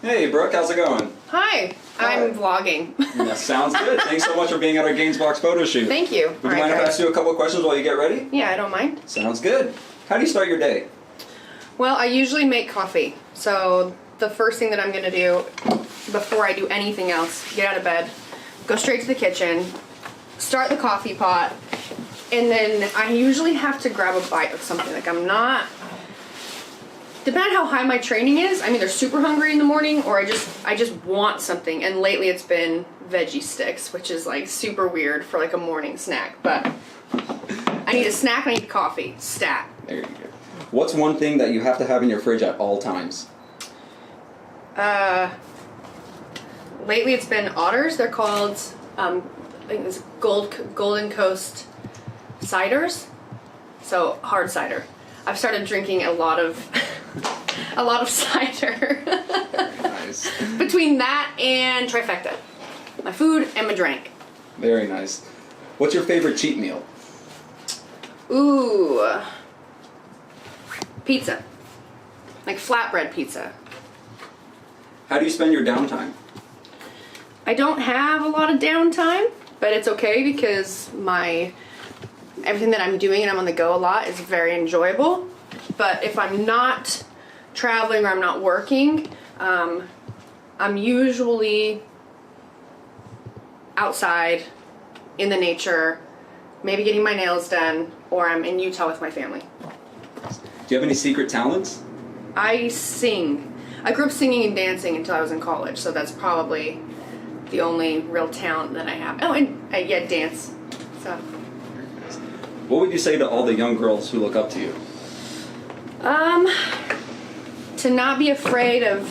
Hey Brooke, how's it going? Hi, I'm vlogging. That sounds good. Thanks so much for being at our Gainz Box photo shoot. Thank you. Would you mind if I ask you a couple of questions while you get ready? Yeah, I don't mind. Sounds good. How do you start your day? Well, I usually make coffee. So the first thing that I'm going to do before I do anything else, get out of bed, go straight to the kitchen, start the coffee pot, and then I usually have to grab a bite of something. Like I'm not... Depending on how high my training is, I'm either super hungry in the morning or I just want something. And lately it's been veggie sticks, which is like super weird for like a morning snack. But I need a snack, I need coffee. Stat. There you go. What's one thing that you have to have in your fridge at all times? Lately it's been otters. They're called, I think it's Golden Coast ciders. So hard cider. I've started drinking a lot of cider. Nice. Between that and trifecta. My food and my drink. Very nice. What's your favorite cheat meal? Ooh. Pizza. Like flatbread pizza. How do you spend your downtime? I don't have a lot of downtime, but it's okay because everything that I'm doing and I'm on the go a lot is very enjoyable. But if I'm not traveling or I'm not working, I'm usually outside in the nature, maybe getting my nails done, or I'm in Utah with my family. Do you have any secret talents? I sing. I grew up singing and dancing until I was in college, so that's probably the only real talent that I have. Oh, and yeah, dance. So. What would you say to all the young girls who look up to you? To not be afraid of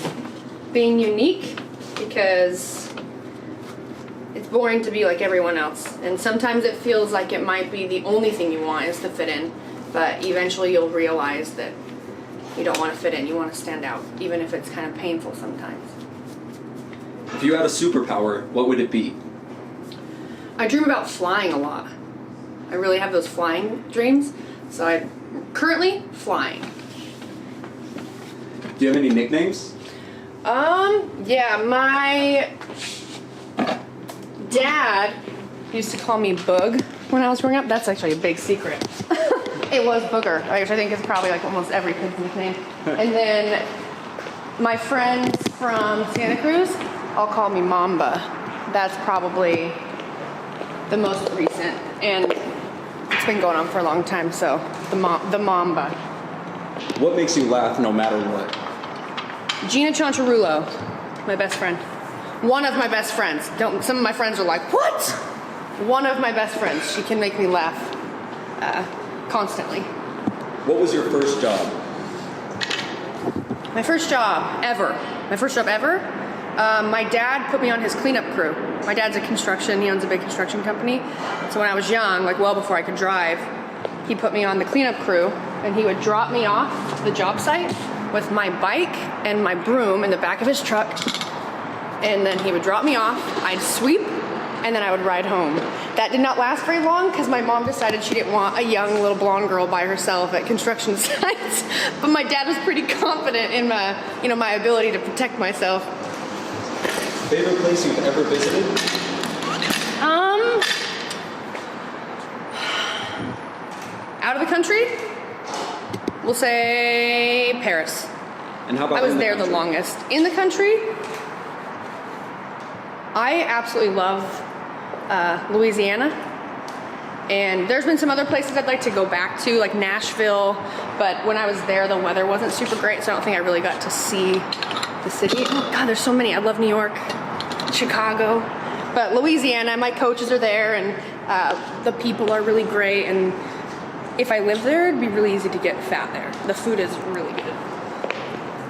being unique, because it's boring to be like everyone else. And sometimes it feels like it might be the only thing you want is to fit in, but eventually you'll realize that you don't want to fit in, you want to stand out, even if it's kind of painful sometimes. If you had a superpower, what would it be? I dream about flying a lot. I really have those flying dreams, so I'm currently flying. Do you have any nicknames? Yeah, my dad used to call me Boog when I was growing up. That's actually a big secret. It was Booger, which I think is probably like almost every kid's nickname. And then my friends from Santa Cruz all call me Mamba. That's probably the most recent, and it's been going on for a long time, so the Mamba. What makes you laugh no matter what? Gina Chancharulo, my best friend. One of my best friends. Some of my friends are like, what? One of my best friends. She can make me laugh constantly. What was your first job? My first job ever. My dad put me on his cleanup crew. My dad's he owns a big construction company. So when I was young, like well before I could drive, he put me on the cleanup crew, and he would drop me off to the job site with my bike and my broom in the back of his truck. And then he would drop me off, I'd sweep, and then I would ride home. That did not last very long because my mom decided she didn't want a young little blonde girl by herself at construction sites. But my dad was pretty confident in my ability to protect myself. Favorite place you've ever visited? Out of the country, we'll say Paris. And how about I was there the longest. In the country, I absolutely love Louisiana. And there's been some other places I'd like to go back to, like Nashville. But when I was there, the weather wasn't super great, so I don't think I really got to see the city. Oh God, there's so many. I love New York, Chicago. But Louisiana, my coaches are there, and the people are really great. And if I lived there, it'd be really easy to get fat there. The food is really good.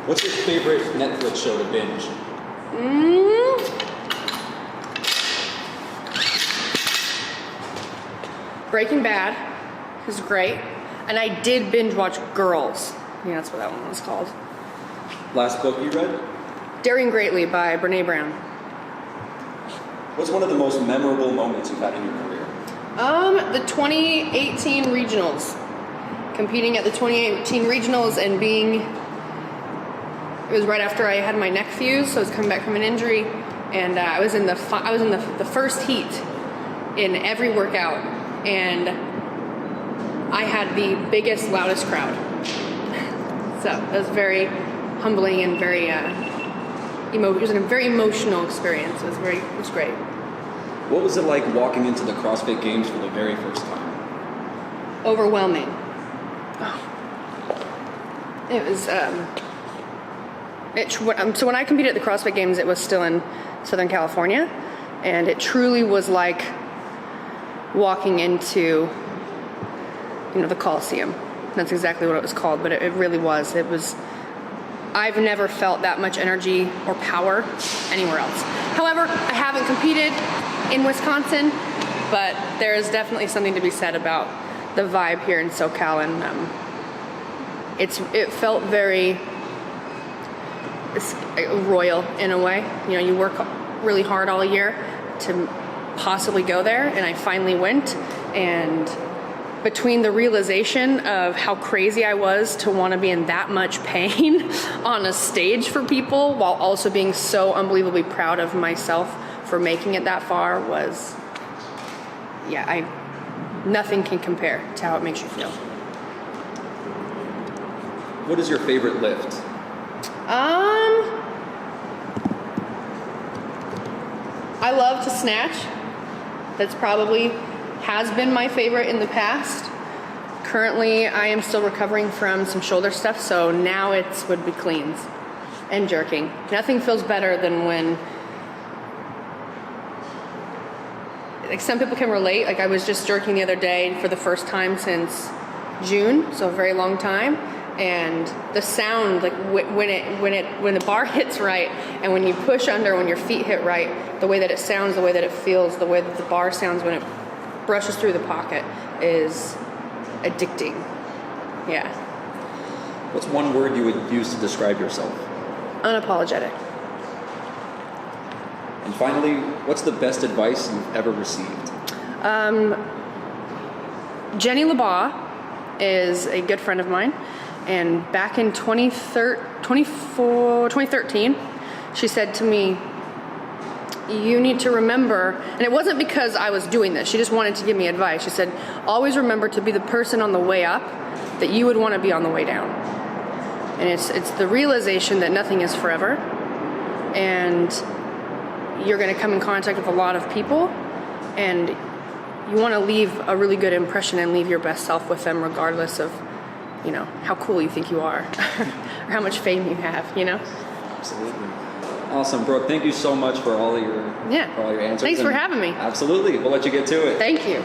What's your favorite Netflix show to binge? Breaking Bad is great. And I did binge watch Girls. Yeah, that's what that one was called. Last book you read? Daring Greatly by Brene Brown. What's one of the most memorable moments you've had in your career? The 2018 regionals. Competing at the 2018 regionals and being It was right after I had my neck fused, so I was coming back from an injury, and I was in the first heat in every workout, and I had the biggest, loudest crowd. So it was very humbling and very it was a very emotional experience. It was great. What was it like walking into the CrossFit Games for the very first time? Overwhelming. Oh. It was. So when I competed at the CrossFit Games, it was still in Southern California, and it truly was like walking into, the Coliseum. That's exactly what it was called, but it really was. It was. I've never felt that much energy or power anywhere else. However, I haven't competed in Wisconsin, but there is definitely something to be said about the vibe here in SoCal, and it felt very royal in a way. You work really hard all year to possibly go there, and I finally went, and between the realization of how crazy I was to want to be in that much pain on a stage for people, while also being so unbelievably proud of myself for making it that far, was, nothing can compare to how it makes you feel. What is your favorite lift? I love to snatch. That's probably has been my favorite in the past. Currently, I am still recovering from some shoulder stuff, so now would be cleans and jerking. Nothing feels better than when, like, some people can relate. Like, I was just jerking the other day for the first time since June, so a very long time. And the sound, like when the bar hits right, and when you push under, when your feet hit right, the way that it sounds, the way that it feels, the way that the bar sounds when it brushes through the pocket is addicting. Yeah. What's one word you would use to describe yourself? Unapologetic. And finally, what's the best advice you've ever received? Jenny LeBaugh is a good friend of mine. And back in 2013, she said to me, you need to remember, and it wasn't because I was doing this, she just wanted to give me advice. She said, always remember to be the person on the way up that you would want to be on the way down. And it's the realization that nothing is forever, and you're going to come in contact with a lot of people, and you want to leave a really good impression and leave your best self with them, regardless of how cool you think you are or how much fame you have, Absolutely. Awesome, Brooke. Thank you so much for all your answers. Thanks for having me. Absolutely. We'll let you get to it. Thank you.